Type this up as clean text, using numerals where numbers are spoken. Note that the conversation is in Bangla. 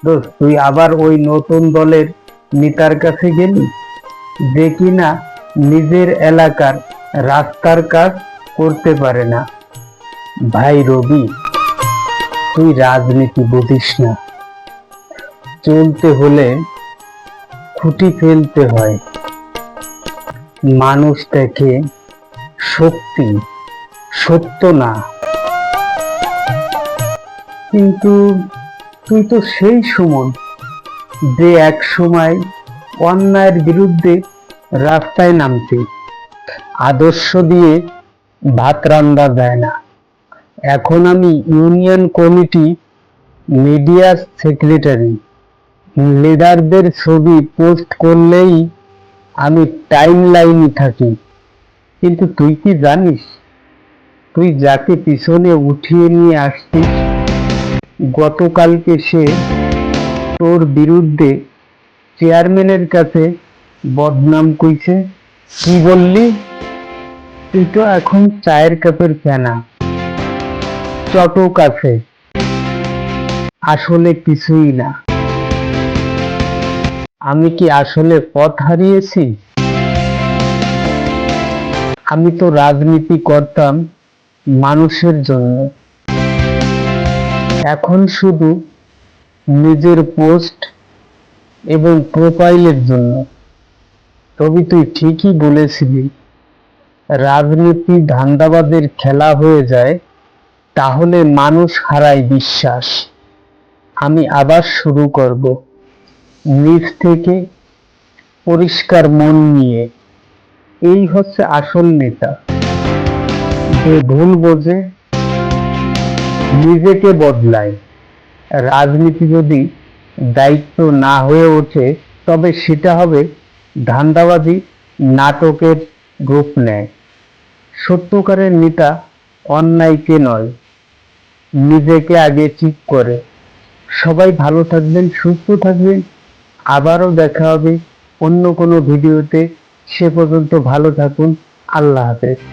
দোস্ত, তুই আবার ওই নতুন দলের নেতার কাছে গেলি, যে কিনা নিজের এলাকার রাস্তার কাজ করতে পারে না। ভাই রবি, তুই রাজনীতি বুঝিস না। চলতে হলে খুঁটি ফেলতে হয়। মানুষ দেখে শক্তি, সত্য না। কিন্তু তুই তো সেই সুমন, যে এক সময় অন্যায়ের বিরুদ্ধে রাস্তায় নামতে। আদর্শ দিয়ে ভাত রান্দা যায় না। এখন আমি ইউনিয়ন কমিটি, মিডিয়া সেক্রেটারি, লিডারদের ছবি পোস্ট করলেই আমি টাইম লাইনে থাকি। কিন্তু তুই কি জানিস, তুই যাকে পিছনে উঠিয়ে নিয়ে আসছিস, গতকালকে সে তোর বিরুদ্ধে চেয়ারম্যানের কাছে বদনাম কইছে। কি বললি? তুই তো এখন চায়ের কাপের ফেনা, চটক আছে, আসলে কিছুই না। আমি কি আসলে পথ হারিয়েছি? আমি তো রাজনীতি করতাম মানুষের জন্য, এখন শুধু নিজের পোস্ট এবং প্রোফাইলের জন্য। তবে তুই ঠিকই বলেছিলি, রাজনীতি ধান্দাবাজের খেলা হয়ে যায়, তাহলে মানুষ হারায় বিশ্বাস। আমি আবার শুরু করব, নিজ থেকে, পরিষ্কার মন নিয়ে। এই হচ্ছে আসল নেতা, যে ভুল বোঝে, নিজেকে বদলায়। রাজনীতি যদি দায়িত্ব না হয়ে ওঠে, তবে সেটা হবে ধান্দাবাজি, নাটকের রূপ নেয়। সত্যকারের নেতা অন্যায়কে নয়, নিজেকে আগে ঠিক করে। সবাই ভালো থাকবেন, সুস্থ থাকবেন। আবারও দেখা হবে অন্য কোনো ভিডিওতে। সে পর্যন্ত ভালো থাকুন। আল্লাহ হাফেজ।